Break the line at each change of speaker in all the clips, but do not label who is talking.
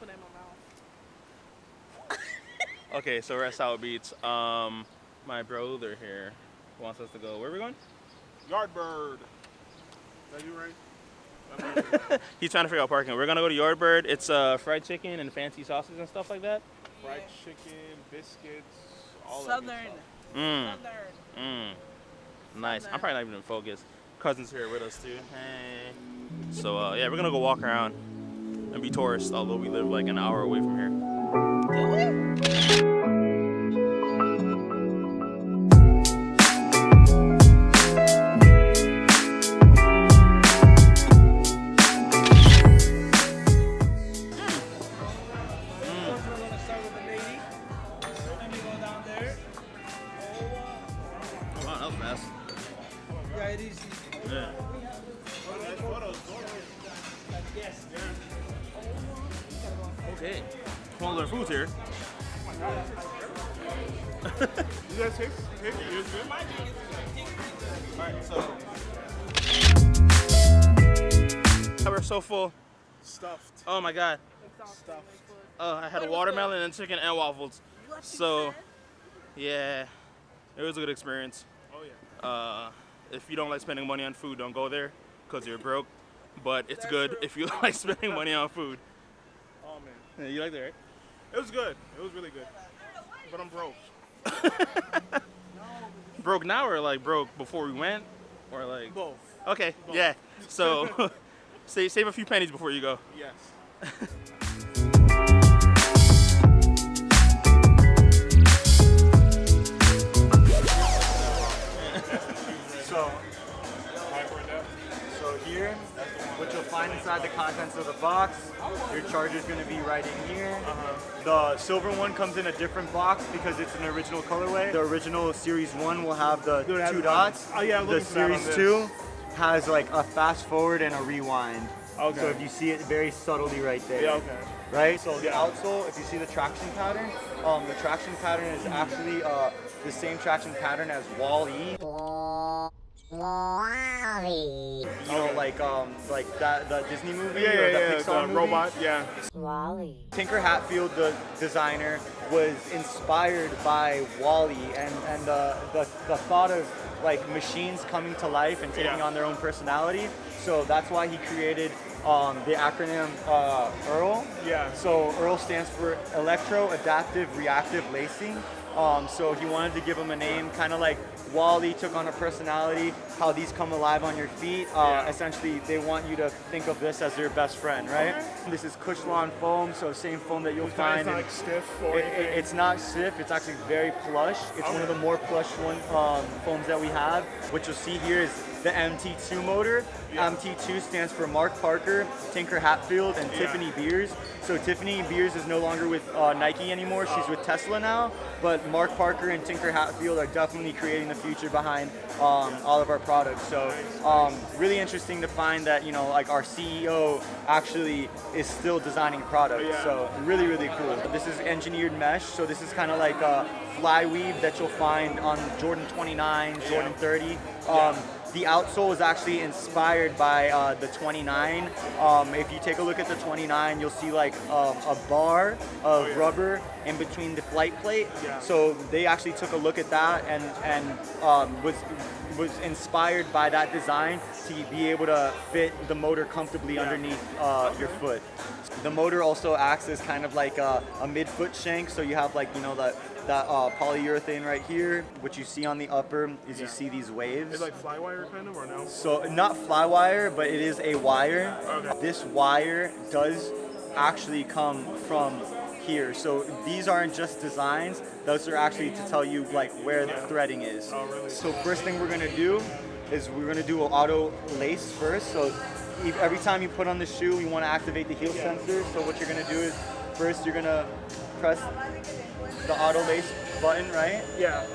put it in my mouth.
Okay, so we're at South Beach. My brother here wants us to go. Where are we going?
Yardbird. Is that you, right?
He's trying to figure out parking. We're gonna go to Yardbird. It's fried chicken and fancy sausage and stuff like that.
Fried chicken, biscuits, all
Southern.
that good stuff.
Southern.
Nice.
Southern.
I'm probably not even in focus. Cousin's here with us too. Hey. So yeah, we're gonna go walk around and be tourists, although we live like an hour away from here.
Do we?
Okay, all our food's here.
You guys take? You guys good?
Alright, so we're so full.
Stuffed.
Oh my god.
Stuffed.
I had a watermelon and chicken and waffles. So yeah, it was a good experience.
Oh yeah.
If you don't like spending money on food, don't go there because you're broke. But it's good if you like spending money on food.
Oh man.
Yeah, you like that, right?
It was good. It was really good. But I'm broke.
Broke now or like broke before we went? Or like
Both.
Okay,
Both.
yeah. So save a few pennies before you go.
Yes.
So here, what you'll find inside the contents of the box, your charger is going to be right in here. The silver one comes in a different box because it's an original colorway. The original Series 1 will have the two dots.
Oh yeah,
The Series 2 has like a fast forward and a rewind.
Okay.
So if you see it very subtly right there.
Yeah, okay.
Right? So the outsole, if you see the traction pattern, the traction pattern is actually the same traction pattern as Wall-E. You know, like that the Disney movie or the Pixar
the
movie?
robot, yeah.
Tinker Hatfield, the designer, was inspired by Wall-E and the thought of like machines coming to life and taking on their own personality. So that's why he created the acronym EARL.
Yeah.
So EARL stands for Electro Adaptive Reactive Lacing. So he wanted to give him a name, kind of like Wall-E took on a personality, how these come alive on your feet. Essentially, they want you to think of this as your best friend, right? Okay. This is Cushlon foam, so same foam that you'll find.
It's not like stiff or anything?
It's not stiff, it's actually very plush. It's one of the more plush foams that we have. What you'll see here is the MT2 motor. MT2 stands for Mark Parker, Tinker Hatfield, and Tiffany Beers. So Tiffany Beers is no longer with Nike anymore. She's with Tesla now. But Mark Parker and Tinker Hatfield are definitely creating the future behind all of our products. So really interesting to find that, you know, like our CEO actually is still designing products. So really, really cool. This is engineered mesh. So this is kind of like a fly weave that you'll find on Jordan 29, Jordan 30. The outsole is actually inspired by the 29. If you take a look at the 29, you'll see like a bar of rubber in between the flight plate. So they actually took a look at that and was inspired by that design to be able to fit the motor comfortably underneath your foot. The motor also acts as kind of like a mid-foot shank, so you have like, you know, that polyurethane right here. What you see on the upper is you see these waves.
It's like fly wire kind of, or no?
So not fly wire, but it is a wire.
Okay.
This wire does actually come from here. So these aren't just designs, those are actually to tell you like where the threading is.
Oh, really?
So first thing we're gonna do is we're gonna do an auto lace first. So every time you put on the shoe, you wanna activate the heel sensor. So what you're gonna do is first you're gonna press the auto lace button, right?
Yeah.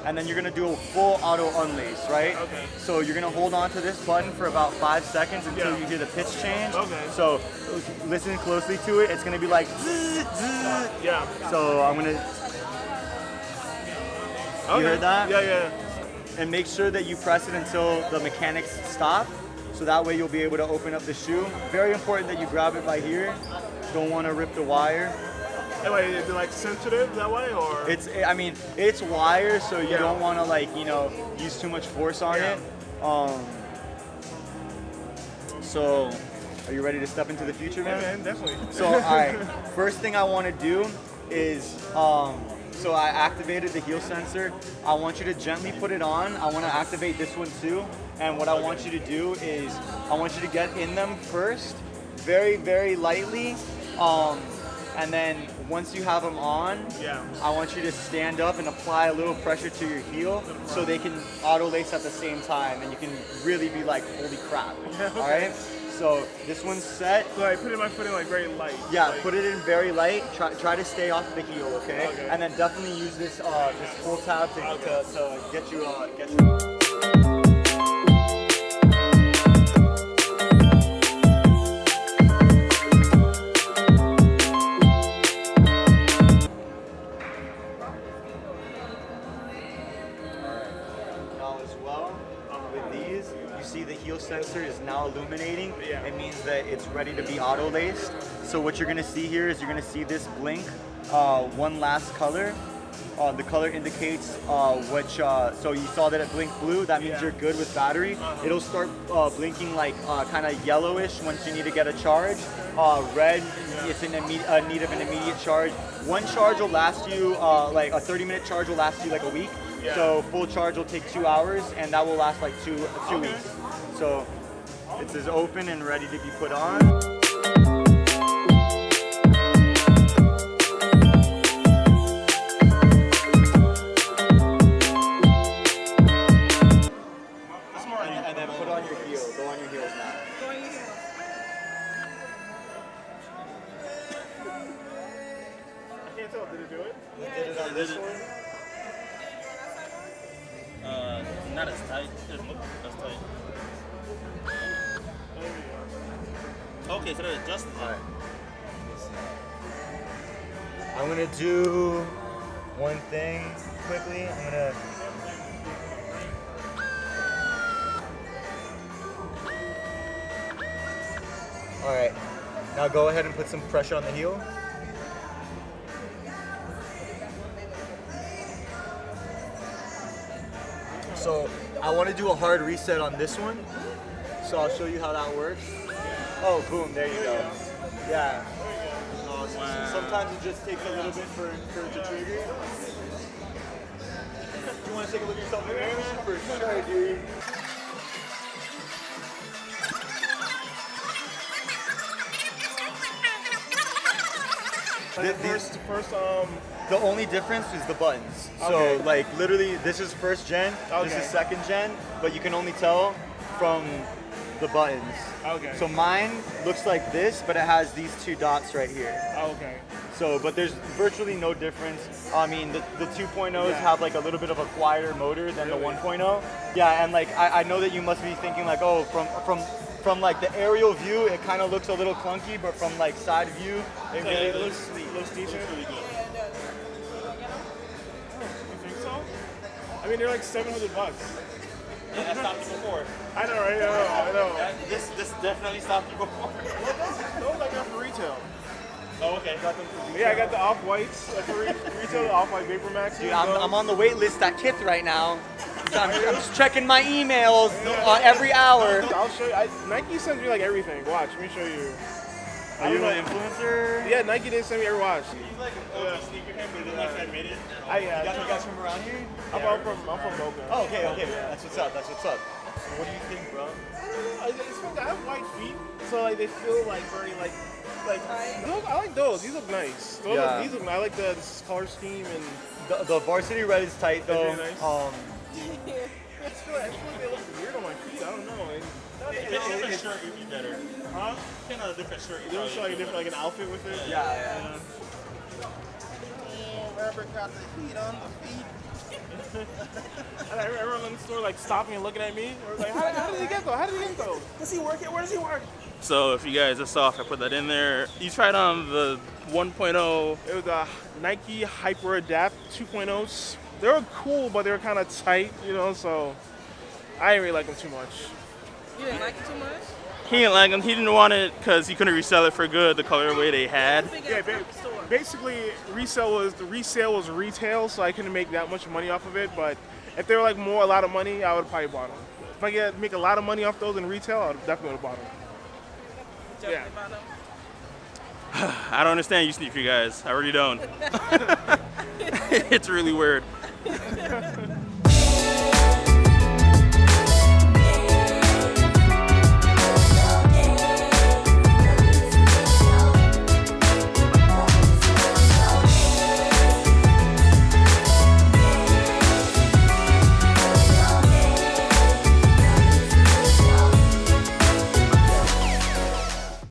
And then you're gonna do a full auto unlace, right?
Okay.
So you're gonna hold on to this button for about 5 seconds until you hear the pitch change.
Okay.
So listen closely to it. It's gonna be like zzz, zzz.
Yeah.
So I'm gonna. You heard that?
Yeah.
And make sure that you press it until the mechanics stop. So that way you'll be able to open up the shoe. Very important that you grab it by here. don't want to rip the wire.
Anyway, is it like sensitive that way, or?
It's wire, so you
Yeah.
don't want to like, use too much force on
Yeah.
it. So, are you ready to step into the future,
Yeah,
man?
man, definitely.
So, all right, first thing I want to do is, so I activated the heel sensor. I want you to gently put it on. I want to activate this one too. And what I want you to do is, I want you to get in them first, very, very lightly. And then once you have them on,
Yeah.
I want you to stand up and apply a little pressure to your heel so they can auto lace at the same time, and you can really be like, holy crap.
Okay.
All right? So this one's set.
So I put in my foot in like very light.
Yeah,
like,
put it in very light. Try to stay off the heel, okay?
Okay.
And then definitely use this pull tab to get you. Now as well, with these, you see the heel sensor is now illuminating.
Yeah.
It means that it's ready to be auto laced. So what you're gonna see here is you're gonna see this blink one last color. The color indicates which, so you saw that it blinked blue, that means
Yeah.
you're good with battery. It'll start blinking like kind of yellowish once you need to get a charge. Red, it's in need of an immediate charge. One charge will last you, like a 30-minute charge will last you like a week.
Yeah.
So full charge will take 2 hours, and that will last like two weeks. So it's as open and ready to be put on. And then put on your heel. Go on your heels now.
I can't tell. Did it do it?
You did it on this one.
Not as tight. Doesn't look as tight. Okay, so they're adjusted.
All right. I'm gonna do one thing quickly. I'm gonna. All right. Now go ahead and put some pressure on the heel. So I want to do a hard reset on this one. So I'll show you how that works. Oh, boom, there you go. Yeah. Sometimes it just takes a little bit for it to trigger. You want to take a look at yourself in the mirror, man? For sure, dude. The only difference is the buttons.
Okay.
So like literally this is first gen, this
Okay.
is second gen, but you can only tell from the buttons.
Okay.
So mine looks like this, but it has these two dots right here.
Okay.
So, but there's virtually no difference. I mean, the 2.0s
Yeah.
have like a little bit of a quieter motor than the
Really?
1.0. Yeah, and like I know that you must be thinking like, oh, from like the aerial view, it kind of looks a little clunky, but from like side view, it
So
really
it
looks
looks decent.
Really good.
You think so? I mean, they're like $700.
Yeah, that stopped you before.
I know, right? I know.
This definitely stopped you before.
Those I got for retail.
Oh, okay.
Yeah, I got the off-whites for retail, the off-white Vapor Max.
Dude, I'm on the wait list at Kith right now. So I'm just checking my emails every hour.
I'll show you. Nike sends me like everything. Watch, let me show you.
Are you an influencer?
Yeah, Nike did send me every watch.
He's like an OG sneakerhead, but he doesn't like to admit it.
You guys from around here?
I'm from Boca.
Oh, okay. That's what's up. What do you think, bro?
I have white feet, so like they feel like very like those, I like those. These look nice.
Yeah.
These look. I like this color scheme and.
The varsity red is tight though.
Very nice. I just feel like they look weird on my feet. I don't know.
If it's a different shirt, you'd be better. Huh? If it's a different shirt,
They don't show like a different like an outfit with it.
Yeah.
Rubber got the heat on the feet.
And I remember everyone in the store like stopping and looking at me. Or like, how did he get those? How did he get those? Does he work it? Where does he work?
So if you guys just saw, if I put that in there, you tried on the 1.0.
It was a Nike HyperAdapt 2.0s. They were cool, but they were kind of tight, so I didn't really like them too much.
You didn't like it too much?
He didn't like them. He didn't want it because he couldn't resell it for good the colorway they had.
Yeah, basically resale was retail, so I couldn't make that much money off of it. But if they were like a lot of money, I would probably bought them. If I could make a lot of money off those in retail, I would definitely have bought them. Yeah.
I don't understand you sneaker guys. I really don't. It's really weird.